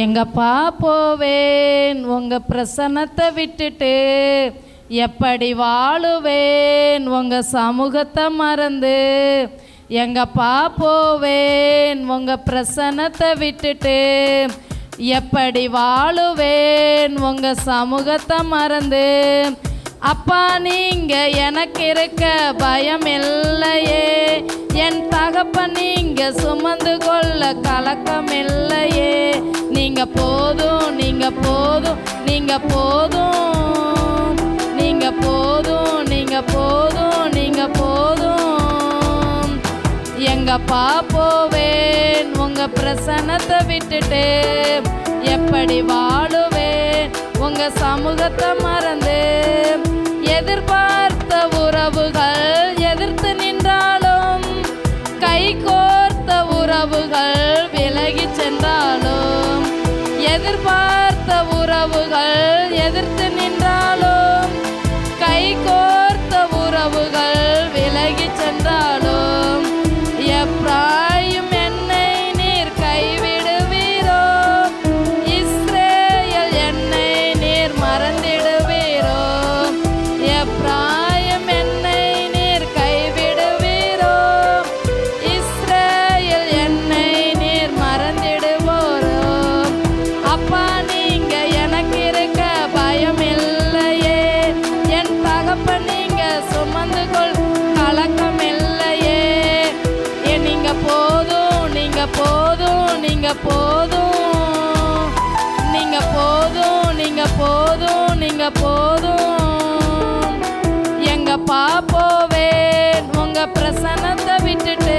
எங்கப்பா போவேன் உங்க பிரசன்னத்தை விட்டுட்டு, எப்படி வாழுவேன் உங்க சமூகத்தை மறந்து. எங்கப்பா போவேன் உங்க பிரசன்னத்தை விட்டுட்டு, எப்படி வாழுவேன் உங்க சமூகத்தை மறந்து. அப்பா நீங்க எனக்கு இருக்க பயம் இல்லையே, என் தகப்பன் நீங்க சுமந்து கொள்ள கலக்கம் இல்லையே. நீங்க போதும், நீங்க போதும், நீங்க போதும், நீங்க போதும், நீங்க போதும், நீங்க போதும். எங்கப்பா போவேன் உங்க பிரசன்னத்தை விட்டுட்டு, எப்படி வாழுவேன் உங்க சமூகத்தை மறந்து. எதிர்பார்த்த உறவுகள் எதிர்த்து நின்றாலும், கை கோர்த்த உறவுகள் விலகி சென்றாலும், எதிர்பார்த்த உறவுகள் எதிர்த்து நின்றாலும், கை கோர்த்த உறவுகள் விலகி சென்றாலும், எப்ராயிம் என்னை நீர் கைவிடுவீரோ, இஸ்ரேல் என்னை நீர் மறந்திடுவீரோ. எப்ராயிம் என்னை நீர் கைவிடுவீரோ, இஸ்ரேல் என்னை நீர் மறந்திடுவோரோ. அப்பா நீங்க எனக்கு இருக்க பயம் இல்லையே, என் தகப்பன் நீங்க சுமந்து கொள் கலக்கம் இல்லையே. நீங்க போதும், நீங்க போதும், நீங்க போதும், நீங்க போதும், நீங்க போதும், நீங்க போதும். எங்கப்பா போவேன் உங்க பிரசன்னத்தை விட்டுட்டு,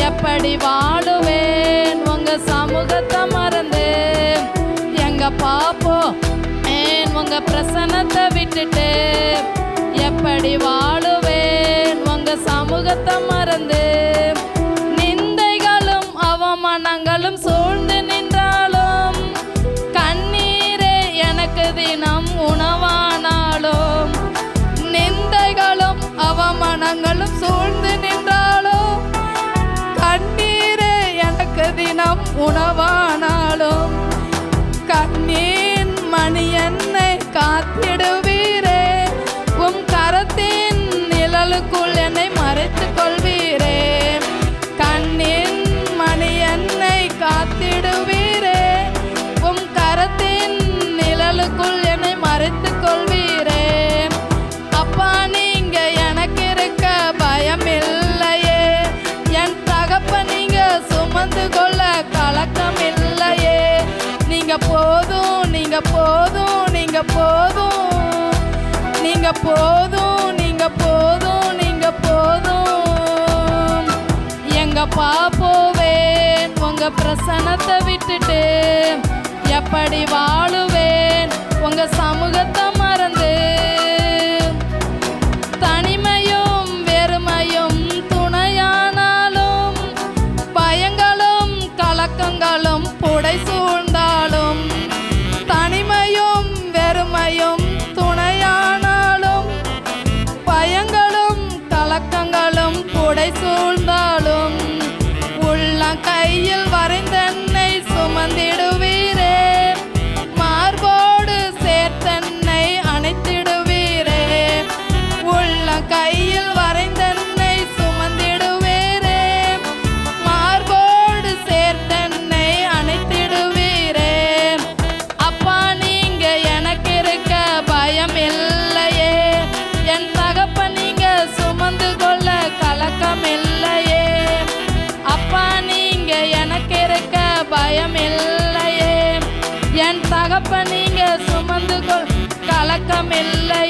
எப்படி வாழுவேன் உங்க சமூகத்தை மறந்து. எங்கப்பா போவேன் உங்க பிரசன்னத்தை விட்டுட்டு, எப்படி வாழுவேன் உங்க சமூகத்தை மறந்து. நிந்தைகளும் அவமானங்களும் சூழ்ந்து நின்றாலும், கண்ணீரே எனக்கு தினம் உணவானாலும். நிந்தைகளும் அவமானங்களும் சூழ்ந்து நின்றாலும், கண்ணீரே எனக்கு தினம் உணவானாலும். கண்ணீர் மணி என்னை காத்திடுவீரே, உம் கரத்தின் நிழலுக்குள் என்னை மறைத்துக் கொள்வீரே. கண்ணின் மணி என்னை காத்திடுவீரே, உம் கரத்தின் நிழலுக்குள் என்னை மறைத்துக் கொள்வீரே. அப்பா நீங்க எனக்கு இருக்க பயம் இல்லையே, என் தகப்பன் நீங்க சுமந்து கொள்ள கலக்கம் இல்லையே. நீங்க போதும், நீங்க போதும், நீங்க போதும், நீங்க போதும், நீங்க போதும், நீங்க போதும். எங்கப்பா போவேன் உங்க பிரசன்னத்தை விட்டுட்டு, எப்படி வாழுவேன் உங்க சமூகத்தை மறந்து. தனிமையும் வெறுமையும் துணையானாலும், பயங்களும் கலக்கங்களும் புடை சூழ்ந்தாலும், தனிமையும் வெறுமையும் துணையானாலும், பயங்களும் கலக்கங்களும் புடை சூழ்ந்தாலும், உள்ள கையில் வரைந்தென்னை சுமந்திடுவீரே, மார்போடு சேர்த்தென்னை அணைத்திடுவீரே. உள்ள கையில் வரைந்தென்னை சுமந்திடுவீரே, மார்போடு சேர்த்தென்னை அணைத்திடுவீரே. அப்பா நீங்க எனக்கு இருக்க பயம் இல்லையே, என் தகப்பன் நீங்க சுமந்து கொள்ள கலக்கம் இல்லையே. அப்பா நீங்க எனக்கு இருக்க பயம் இல்லையே, என் தகப்பன் நீங்க சுமந்து கொள் கலக்கம் இல்லை.